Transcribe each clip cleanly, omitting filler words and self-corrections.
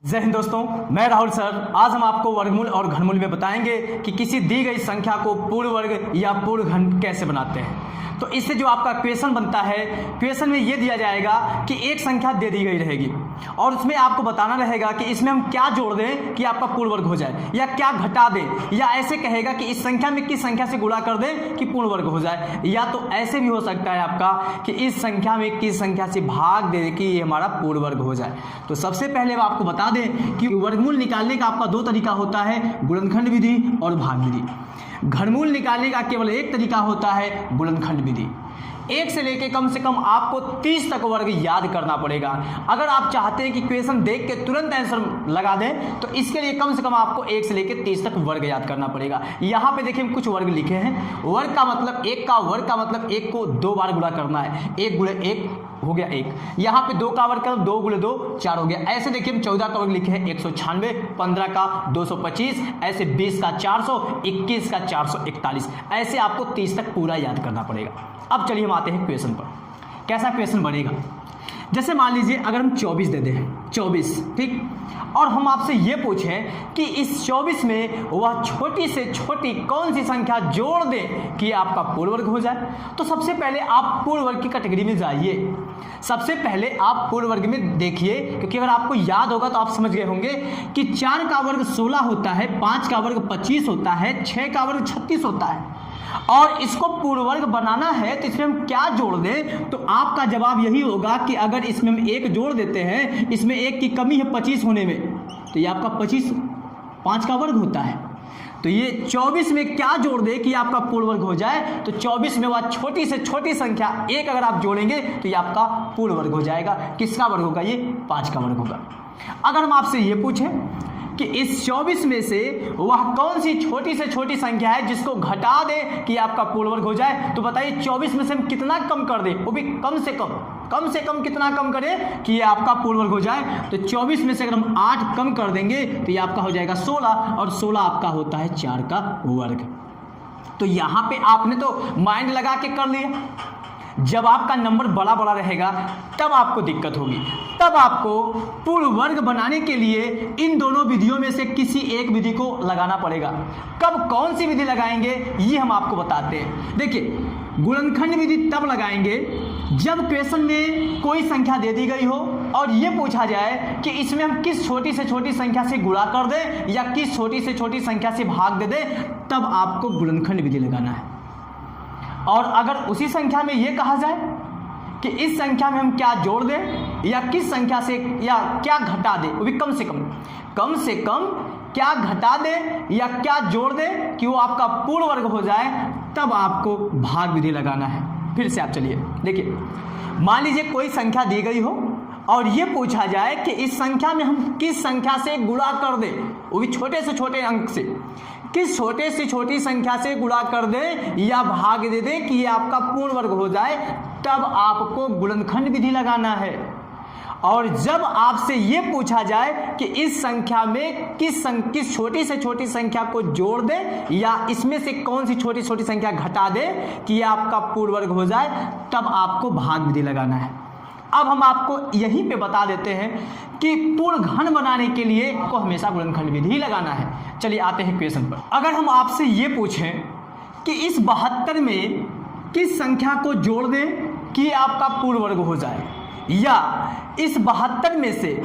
जय हिंद दोस्तों, मैं राहुल सर। आज हम आपको वर्गमूल और घनमूल में बताएंगे कि किसी दी गई संख्या को पूर्ण वर्ग या पूर्ण घन कैसे बनाते हैं। तो इससे जो आपका क्वेश्चन बनता है, क्वेश्चन में ये दिया जाएगा कि एक संख्या दे दी गई रहेगी और उसमें आपको बताना रहेगा कि इसमें हम क्या जोड़ दें कि आपका पूर्ण वर्ग हो जाए, या क्या घटा दें, या ऐसे कहेगा कि इस संख्या में किस संख्या से गुणा कर दें कि पूर्ण वर्ग हो जाए, या तो ऐसे भी हो सकता है आपका कि इस संख्या में किस संख्या से भाग दे कि ये हमारा पूर्ण वर्ग हो जाए। तो सबसे पहले मैं आपको बता दें कि वर्गमूल निकालने का आपका दो तरीका होता है, गुणनखंड विधि और भाग विधि। घनमूल निकालने का केवल एक तरीका होता है, गुणनखंड विधि। एक से लेके कम से कम आपको 30 तक वर्ग याद करना पड़ेगा। अगर आप चाहते हैं कि क्वेश्चन देख के तुरंत आंसर लगा दें तो इसके लिए कम से कम आपको 1 से लेके 30 तक वर्ग याद करना पड़ेगा। यहाँ पे देखिए कुछ वर्ग लिखे हैं। वर्ग का मतलब एक का वर्ग का मतलब एक को 2 बार गुणा करना है। 1 गुणे 1 हो गया 1। यहाँ पे 2 का वर्ग का 2 गुणे 2 4 हो गया। ऐसे देखिए हम 14 का वर्ग लिखे हैं 196, 15 का 225, ऐसे 20 का 400, 21 का 441। ऐसे आपको 30 तक पूरा याद करना पड़ेगा। अब चलिए हम आते हैं क्वेश्चन पर। कैसा क्वेश्चन बनेगा, जैसे मान लीजिए अगर हम 24 दे दें, 24 ठीक, और हम आपसे ये पूछें कि इस 24 में वह छोटी से छोटी कौन सी संख्या जोड़ दें कि आपका पूर्ण वर्ग हो जाए। तो सबसे पहले आप पूर्ण वर्ग की कैटेगरी में जाइए। सबसे पहले आप पूर्ण वर्ग में देखिए, क्योंकि अगर आपको याद होगा तो आप समझ गए होंगे कि 4 का वर्ग 16 होता है, 5 का वर्ग 25 होता है, 6 का वर्ग 36 होता है, और इसको पूर्ण वर्ग बनाना है तो इसमें हम क्या जोड़ दें। तो आपका जवाब यही होगा कि अगर इसमें हम 1 जोड़ देते हैं, इसमें 1 की कमी है 25 होने में, तो ये आपका 25 5 का वर्ग होता है। तो ये 24 में क्या जोड़ दे कि आपका पूर्ण वर्ग हो जाए। तो 24 में वह छोटी से छोटी संख्या 1 अगर आप जोड़ेंगे तो ये आपका पूर्ण वर्ग हो जाएगा। किसका वर्ग होगा, ये 5 का वर्ग होगा। अगर हम आपसे ये पूछें कि इस 24 में से वह कौन सी छोटी से छोटी संख्या है जिसको घटा दे कि आपका पूर्ण वर्ग हो जाए, तो बताइए 24 में से हम कितना कम कर दें, वो भी कम से कम कितना कम करें कि ये आपका पूर्ण वर्ग हो जाए। तो 24 में से अगर हम 8 कम कर देंगे तो ये आपका हो जाएगा 16, और 16 आपका होता है 4 का वर्ग। तो यहाँ पे आपने तो माइंड लगा के कर लिया। जब आपका नंबर बड़ा बड़ा रहेगा तब आपको दिक्कत होगी। तब आपको पूर्ण वर्ग बनाने के लिए इन दोनों विधियों में से किसी एक विधि को लगाना पड़ेगा। कब कौन सी विधि लगाएंगे ये हम आपको बताते हैं। देखिए, गुणनखंड विधि तब लगाएंगे जब क्वेश्चन में कोई संख्या दे दी गई हो और ये पूछा जाए कि इसमें हम किस छोटी से छोटी संख्या से गुणा कर दें या किस छोटी से छोटी संख्या से भाग दे दें, तब आपको गुणनखंड विधि लगाना है। और अगर उसी संख्या में ये कहा जाए कि इस संख्या में हम क्या जोड़ दें या किस संख्या से या क्या घटा दें, वो भी कम से कम क्या घटा दें या क्या जोड़ दें कि वो आपका पूर्ण वर्ग हो जाए, तब आपको भाग विधि लगाना है। फिर से आप चलिए देखिए, मान लीजिए कोई संख्या दी गई हो और ये पूछा जाए कि इस संख्या में हम किस संख्या से गुणा कर दें, वो भी छोटे से छोटे अंक से, किस छोटे से छोटी संख्या से गुणा कर दें या भाग दे दें कि ये आपका पूर्ण वर्ग हो जाए, तब आपको गुणनखंड विधि लगाना है। और जब आपसे ये पूछा जाए कि इस संख्या में किस छोटी से छोटी संख्या को जोड़ दें या इसमें से कौन सी छोटी छोटी संख्या घटा दें कि ये आपका पूर्ण वर्ग हो जाए, तब आपको भाग विधि लगाना है। अब हम आपको यहीं पे बता देते हैं कि पूर्ण घन बनाने के लिए को हमेशा गुणनखंड विधि ही लगाना है। चलिए आते हैं क्वेश्चन पर। अगर हम आपसे ये पूछें कि इस 72 में किस संख्या को जोड़ दें कि आपका पूर्ण वर्ग हो जाए, या इस 72 में से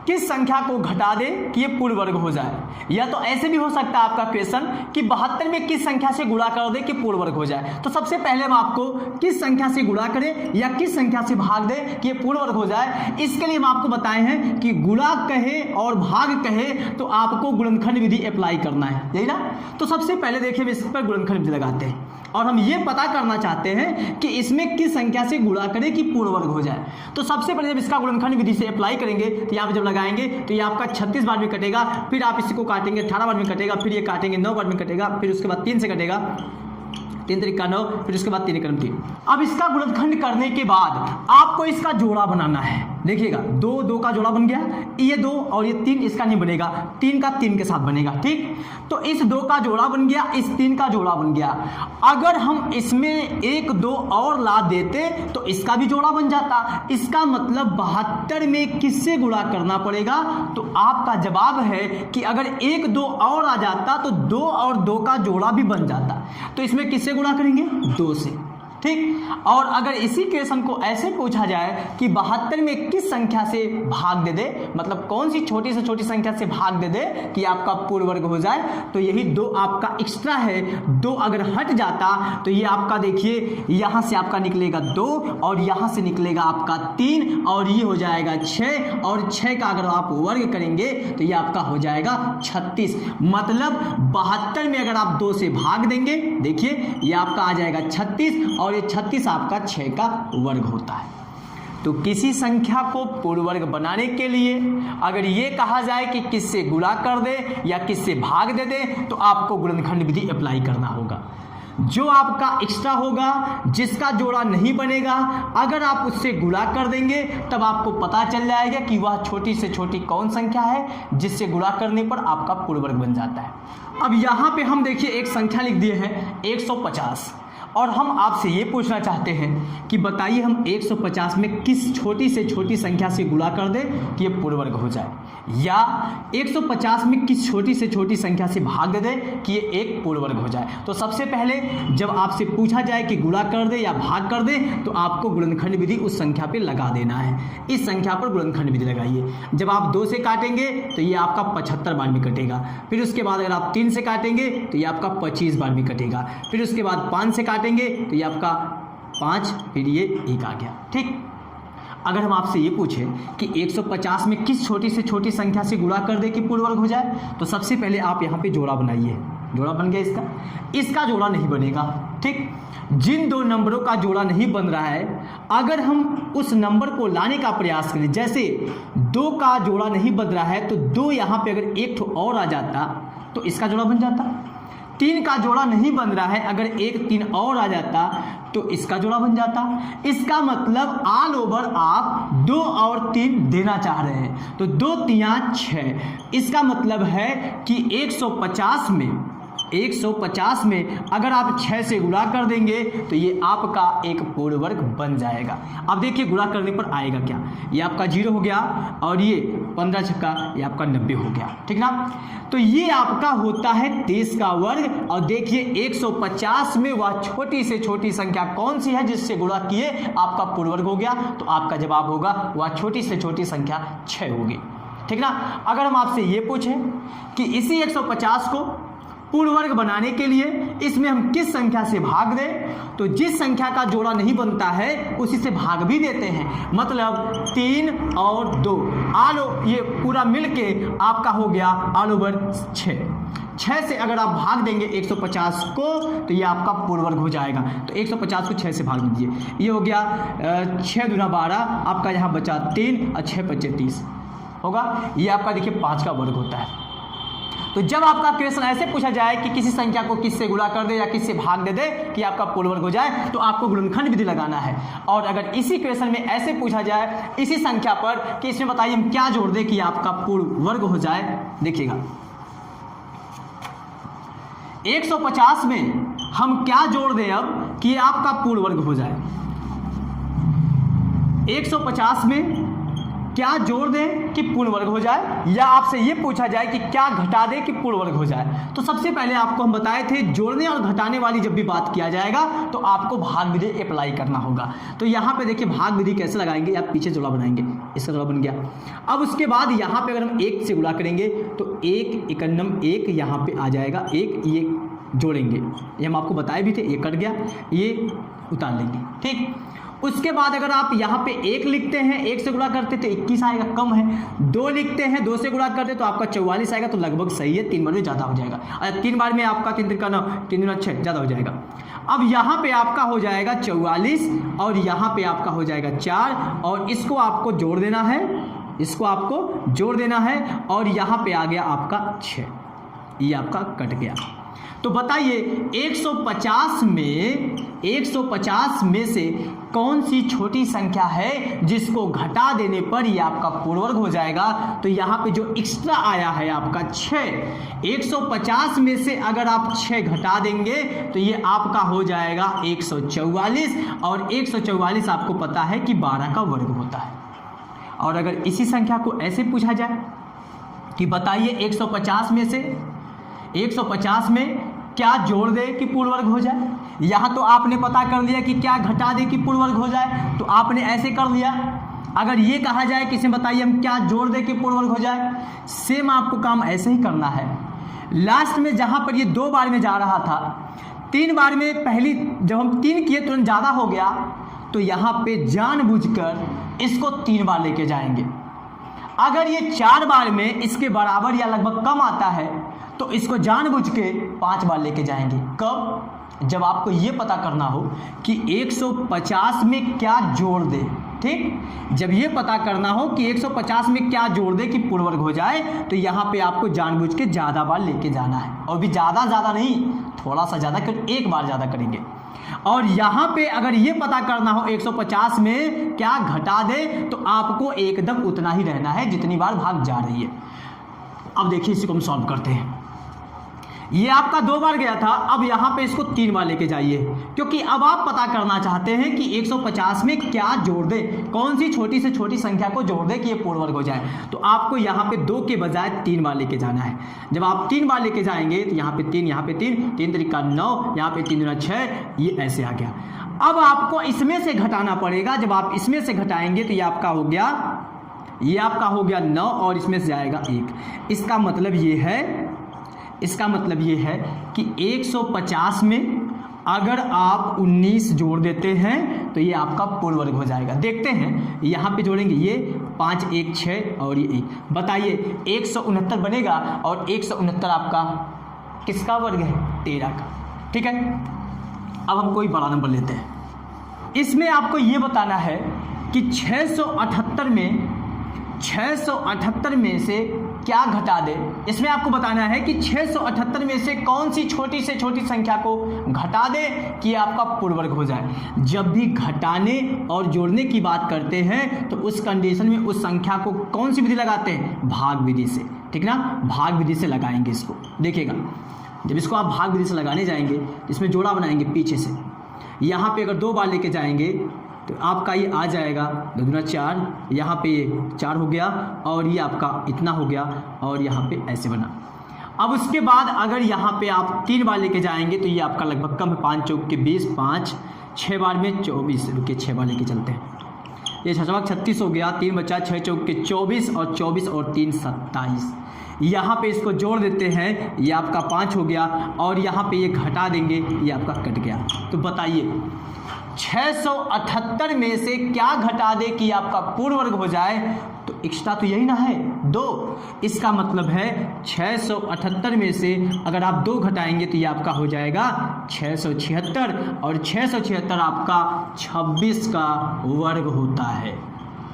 किस संख्या को घटा दें कि ये पूर्ण वर्ग हो जाए, या तो ऐसे भी हो सकता है आपका क्वेश्चन कि 72 में किस संख्या से गुणा कर दें कि पूर्ण वर्ग हो जाए। तो सबसे पहले हम आपको किस संख्या से गुणा करें या किस संख्या से भाग दें कि ये पूर्ण वर्ग हो जाए, इसके लिए हम आपको बताए हैं कि गुणा कहे और भाग कहे तो आपको गुणनखंड विधि अप्लाई करना है, यही ना। तो सबसे पहले देखिए इस पर गुणनखंड विधि लगाते हैं और हम ये पता करना चाहते हैं कि इसमें किस संख्या से गुणा करें कि पूर्ण वर्ग हो जाए। तो सबसे पहले जब इसका गुणनखंड विधि से अप्लाई करेंगे तो यहाँ पे जब लगाएंगे तो ये आपका 36 बार में कटेगा, फिर आप इसको काटेंगे 18 बार में कटेगा, फिर ये काटेंगे 9 बार में कटेगा, फिर उसके बाद 3 से कटेगा, 3 त्रिका 9, फिर उसके बाद 3 एकम 3। अब इसका गुणनखंड करने के बाद आपको इसका जोड़ा बनाना है। देखिएगा 2 का जोड़ा बन गया, ये 2 और ये 3 इसका नहीं बनेगा, 3 का 3 के साथ बनेगा। ठीक, तो इस 2 का जोड़ा बन गया, इस 3 का जोड़ा बन गया। अगर हम इसमें 1 2 और ला देते तो इसका भी जोड़ा बन जाता। इसका मतलब 72 में किससे गुणा करना पड़ेगा? तो आपका जवाब है कि अगर 1 2 और आ जाता तो 2 और 2 का जोड़ा भी बन जाता। तो इसमें किससे गुणा करेंगे? 2 से। ठीक, और अगर इसी क्वेश्चन को ऐसे पूछा जाए कि 72 में किस संख्या से भाग दे दे, मतलब कौन सी छोटी से छोटी संख्या से भाग दे दे कि आपका पूर्ण वर्ग हो जाए, तो यही 2 आपका एक्स्ट्रा है। 2 अगर हट जाता तो ये आपका देखिए यहाँ से आपका निकलेगा 2 और यहाँ से निकलेगा आपका 3 और ये हो जाएगा 6 और 6 का अगर आप वर्ग करेंगे तो ये आपका हो जाएगा 36। मतलब 72 में अगर आप 2 से भाग देंगे, देखिए ये आपका आ जाएगा 36 और ये 36 आपका 6 का वर्ग होता है। तो किसी संख्या को पूर्ण वर्ग बनाने के लिए अगर ये कहा जाए कि किससे गुणा कर दे या किससे भाग दे दे तो आपको गुणनखंड विधि अप्लाई करना होगा। जो आपका एक्स्ट्रा होगा, जिसका जोड़ा नहीं बनेगा, अगर आप उससे गुणा कर देंगे तब आपको पता चल जाएगा कि वह छोटी से छोटी कौन संख्या है जिससे गुणा करने पर आपका पूर्ण वर्ग बन जाता है। अब यहाँ पे हम देखिए एक संख्या लिख दिए हैं 150 और हम आपसे ये पूछना चाहते हैं कि बताइए हम 150 में किस छोटी से छोटी संख्या से गुणा कर दें कि ये पूर्ण वर्ग हो जाए, या 150 में किस छोटी से छोटी संख्या से भाग दे दें कि ये एक पूर्ण वर्ग हो जाए। तो सबसे पहले जब आपसे पूछा जाए कि गुणा कर दे या भाग कर दे तो आपको गुणनखंड विधि उस संख्या पे लगा देना है। इस संख्या पर गुणनखंड विधि लगाइए। जब आप 2 से काटेंगे तो ये आपका 75 बार भी कटेगा। फिर उसके बाद अगर आप 3 से काटेंगे तो ये आपका 25 बार भी कटेगा। फिर उसके बाद 5 से काटेंगे तो ये आपका 5, फिर ये 1 आ गया। ठीक, अगर हम आपसे ये पूछें कि 150 में किस छोटी से छोटी संख्या से गुणा कर दे कि पूर्ण वर्ग हो जाए, तो सबसे पहले आप यहाँ पे जोड़ा बनाइए। जोड़ा बन गया, इसका जोड़ा नहीं बनेगा। ठीक, जिन 2 नंबरों का जोड़ा नहीं बन रहा है अगर हम उस नंबर को लाने का प्रयास करें, जैसे 2 का जोड़ा नहीं बन रहा है तो 2 यहाँ पे अगर 1 और आ जाता तो इसका जोड़ा बन जाता। 3 का जोड़ा नहीं बन रहा है, अगर 1 3 और आ जाता तो इसका जोड़ा बन जाता। इसका मतलब ऑल ओवर आप 2 और 3 देना चाह रहे हैं तो 2 3 6। इसका मतलब है कि 150 में अगर आप 6 से गुणा कर देंगे तो ये आपका एक पूर्ण वर्ग बन जाएगा। अब देखिए गुणा करने पर आएगा क्या, ये आपका 0 हो गया और ये 15 छक्का ये आपका 90 हो गया। ठीक ना, तो ये आपका होता है 23 का वर्ग। और देखिए 150 में वह छोटी से छोटी संख्या कौन सी है जिससे गुणा किए आपका पूर्ण वर्ग हो गया, तो आपका जवाब होगा वह छोटी से छोटी संख्या 6 होगी। ठीक ना, अगर हम आपसे ये पूछें कि इसी 150 को पूर्ण वर्ग बनाने के लिए इसमें हम किस संख्या से भाग दें, तो जिस संख्या का जोड़ा नहीं बनता है उसी से भाग भी देते हैं। मतलब 3 और 2 ये पूरा मिलके आपका हो गया ऑल ओवर 6 से अगर आप भाग देंगे 150 को तो ये आपका पूर्ण वर्ग हो जाएगा। तो 150 को 6 से भाग दीजिए, ये हो गया 6 दूना 12, आपका यहाँ बचा 3 और 6 25 30 होगा। ये आपका देखिए 5 का वर्ग होता है। तो जब आपका क्वेश्चन ऐसे पूछा जाए कि किसी संख्या को किससे गुणा कर दे या किससे भाग दे दे कि आपका पूर्ण वर्ग हो जाए, तो आपको गुणनखंड विधि लगाना है। और अगर इसी क्वेश्चन में ऐसे पूछा जाए इसी संख्या पर कि इसमें बताइए हम क्या जोड़ दें कि आपका पूर्ण वर्ग हो जाए, देखिएगा 150 में हम क्या जोड़ दें अब कि आपका पूर्ण वर्ग हो जाए। 150 में क्या जोड़ दें कि पूर्ण वर्ग हो जाए, या आपसे ये पूछा जाए कि क्या घटा दें कि पूर्ण वर्ग हो जाए। तो सबसे पहले आपको हम बताए थे जोड़ने और घटाने वाली जब भी बात किया जाएगा तो आपको भाग विधि अप्लाई करना होगा। तो यहाँ पे देखिए भाग विधि कैसे लगाएंगे, आप पीछे जोड़ा बनाएंगे, इसका जोड़ा बन गया। अब उसके बाद यहाँ पे अगर हम 1 से गुणा करेंगे तो 1 एकन्नम 1 यहाँ पे आ जाएगा, 1 ये जोड़ेंगे, ये हम आपको बताए भी थे, ये कट गया, ये उतार लेंगे। ठीक, उसके बाद अगर आप यहाँ पे 1 लिखते हैं, 1 से गुणा करते तो 21 आएगा, कम है। 2 लिखते हैं, 2 से गुणा करते तो आपका 44 आएगा, तो लगभग सही है, 3 बार में ज़्यादा हो जाएगा। अरे 3 बार में आपका 3 का 9, 3 दूना 6 ज़्यादा हो जाएगा। अब यहाँ पे आपका हो जाएगा 44 और यहाँ पे आपका हो जाएगा 4 और इसको आपको जोड़ देना है, इसको आपको जोड़ देना है और यहाँ पे आ गया आपका 6, ये आपका कट गया। तो बताइए 150 में से कौन सी छोटी संख्या है जिसको घटा देने पर ये आपका पूर्ण वर्ग हो जाएगा। तो यहाँ पे जो एक्स्ट्रा आया है आपका 6, 150 में से अगर आप 6 घटा देंगे तो ये आपका हो जाएगा 144, और 144 आपको पता है कि 12 का वर्ग होता है। और अगर इसी संख्या को ऐसे पूछा जाए कि बताइए 150 में से 150 में क्या जोड़ दे कि पूर्ण वर्ग हो जाए। यहाँ तो आपने पता कर लिया कि क्या घटा दे कि पूर्ण वर्ग हो जाए, तो आपने ऐसे कर लिया। अगर ये कहा जाए किसी बताइए हम क्या जोड़ दे कि पूर्ण वर्ग हो जाए, सेम आपको काम ऐसे ही करना है। लास्ट में जहाँ पर ये 2 बार में जा रहा था, 3 बार में पहली जब हम 3 किए तुरंत ज़्यादा हो गया, तो यहाँ पे जानबूझकर इसको 3 बार लेके जाएंगे। अगर ये 4 बार में इसके बराबर या लगभग कम आता है तो इसको जानबूझ के 5 बार लेके जाएंगे। कब? जब आपको ये पता करना हो कि 150 में क्या जोड़ दे। ठीक, जब ये पता करना हो कि 150 में क्या जोड़ दे कि पूर्ण वर्ग हो जाए, तो यहाँ पे आपको जानबूझ के ज़्यादा बार लेके जाना है। और भी ज़्यादा नहीं, थोड़ा सा ज़्यादा कर, 1 बार ज़्यादा करेंगे। और यहाँ पे अगर ये पता करना हो 150 में क्या घटा दे, तो आपको एकदम उतना ही रहना है जितनी बार भाग जा रही है। अब देखिए इसी को हम सॉल्व करते हैं। ये आपका 2 बार गया था, अब यहाँ पे इसको 3 बार लेके जाइए, क्योंकि अब आप पता करना चाहते हैं कि 150 में क्या जोड़ दे, कौन सी छोटी से छोटी संख्या को जोड़ दे कि ये पूर्ण वर्ग हो जाए। तो आपको यहाँ पे 2 के बजाय 3 बार लेके जाना है। जब आप 3 बार लेके जाएंगे तो यहाँ पे 3, यहाँ पे 3, 3 तरीका 9, यहाँ पे 3 दूना 6, ये ऐसे आ गया। अब आपको इसमें से घटाना पड़ेगा। जब आप इसमें से घटाएंगे तो ये आपका हो गया, ये आपका हो गया 9, और इसमें से जाएगा 1। इसका मतलब ये है कि 150 में अगर आप 19 जोड़ देते हैं तो ये आपका पूर्ण वर्ग हो जाएगा। देखते हैं, यहाँ पे जोड़ेंगे ये 5, 1, 6 और ये 1। बताइए 169 बनेगा, और 169 आपका किसका वर्ग है? 13 का। ठीक है, अब हम कोई बड़ा नंबर लेते हैं। इसमें आपको ये बताना है कि 678 में से क्या घटा दे। इसमें आपको बताना है कि 678 में से कौन सी छोटी से छोटी संख्या को घटा दे कि आपका पूर्ण वर्ग हो जाए। जब भी घटाने और जोड़ने की बात करते हैं तो उस कंडीशन में उस संख्या को कौन सी विधि लगाते हैं? भाग विधि से। ठीक ना, भाग विधि से लगाएंगे इसको। देखिएगा, जब इसको आप भाग विधि से लगाने जाएंगे, इसमें जोड़ा बनाएंगे पीछे से। यहाँ पे अगर 2 बार लेके जाएंगे तो आपका ये आ जाएगा 2 दूना 4, यहाँ पे ये 4 हो गया, और ये आपका इतना हो गया, और यहाँ पे ऐसे बना। अब उसके बाद अगर यहाँ पे आप 3 बार लेके जाएंगे तो ये आपका लगभग कम है। 5 चौक के 20, 5, 6 बार में 24। रुकिए 6 बार लेके चलते हैं। ये 6 36 हो गया, 3 बचा, 6 चौक के 24, और 24 और 3 27। यहाँ पे इसको जोड़ देते हैं, ये आपका 5 हो गया, और यहाँ पे ये घटा देंगे, ये आपका कट गया। तो बताइए 678 में से क्या घटा दे कि आपका पूर्ण वर्ग हो जाए? तो एक्स्ट्रा तो यही ना है, 2। इसका मतलब है 678 में से अगर आप 2 घटाएंगे तो ये आपका हो जाएगा 676, और 676 आपका 26 का वर्ग होता है।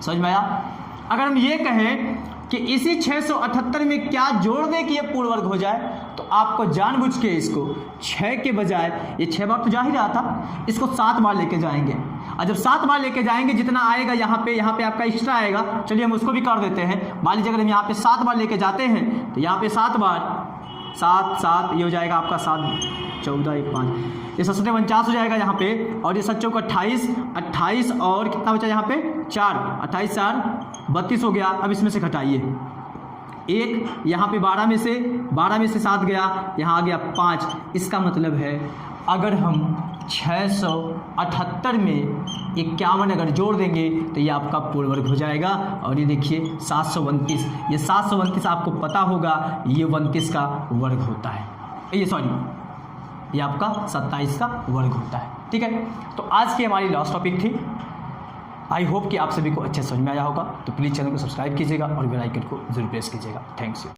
समझ में आया? अगर हम ये कहें कि इसी 678 में क्या जोड़ दे कि ये पूर्ण वर्ग हो जाए, तो आपको जानबूझ के इसको 6 के बजाय, ये 6 बार तो जा ही रहा था, इसको 7 बार लेके जाएंगे। और जब 7 बार लेके जाएंगे जितना आएगा यहाँ पे आपका एक्स्ट्रा आएगा। चलिए हम उसको भी कर देते हैं। मान लीजिए अगर हम यहाँ पे 7 बार लेके जाते हैं तो यहाँ पे 7 बार 7, ये हो जाएगा आपका 7, 14, 1, 5, ये 7 49 हो जाएगा यहाँ पे, और ये 7 चौक 28 और कितना बचा यहाँ पे 4, 28 4 32 हो गया। अब इसमें से घटाइए 1, यहाँ पे 12 में से 7 गया, यहाँ आ गया 5। इसका मतलब है अगर हम 678 में 51 अगर जोड़ देंगे तो ये आपका पूर्ण वर्ग हो जाएगा। और ये देखिए 729, ये 729 आपको पता होगा, ये 29 का वर्ग होता है। ये आपका 27 का वर्ग होता है। ठीक है, तो आज की हमारी लास्ट टॉपिक थी। आई होप कि आप सभी को अच्छे समझ में आया होगा। तो प्लीज़ चैनल को सब्सक्राइब कीजिएगा और बेल आइकन को जरूर प्रेस कीजिएगा। Thanks you.